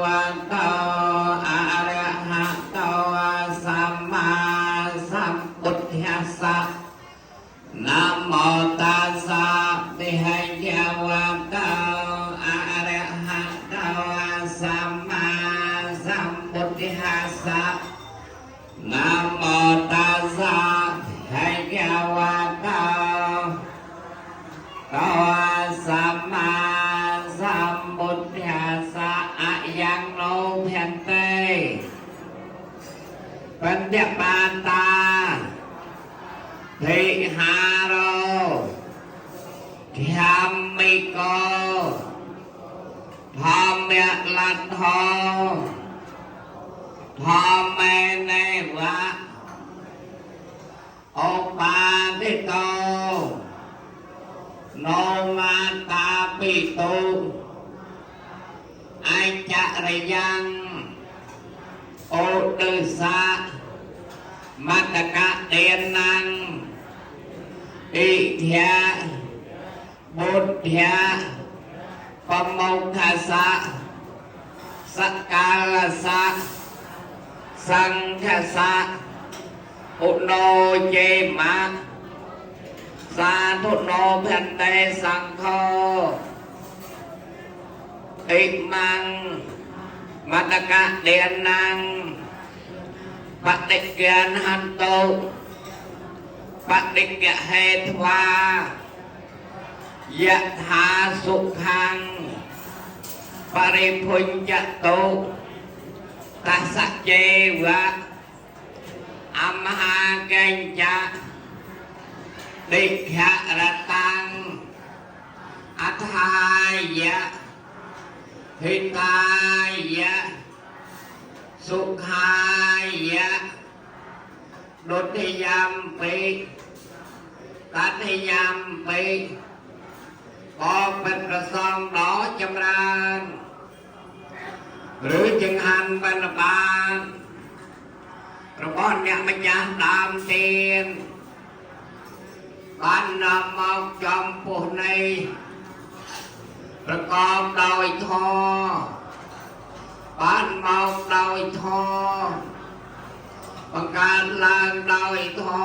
วันโตอะระหะโตสัมมาสัมพุทธัสสะนะโมตัสสะภะคะวะโตอะระหะโตสัมมาสัมพุทธัสสะนะโมตัสสะภะคะวะโตสัมมาสัมพุทธัสสะอะยังโนเพียนเตปัญญปาตาทิหารโรธรรมิโกธรรมะลัทโธธรรมเนวะโอปาติโตโนมาตาปิตุอาจารยังโอตุสะมัตตกะเดนังอิทยาบุตรยาปโมคคัสสะสกาลสะสังคสะอุโนเจมะสาธุโนพันเตสังโฆอิมังมัตตกะเดนังปฏิเกณหันโตปฏิเกเหตวายะถาสุขังปริพุญจตุตัสสะเจวะอัมหากัญจดิขะรตังอัฏฐายะหิตายะสุขายะดุติยัมปิตัติยัมปิก็เป็นประสงค์ดอจำรานหรือจึงหันเป็นบานพระบอนเนี่ยมันยังตามเตียนบ้านนำมาจอมปุในประกอบโดยทอบ้านเมาโดยทอประการลางโดยทอ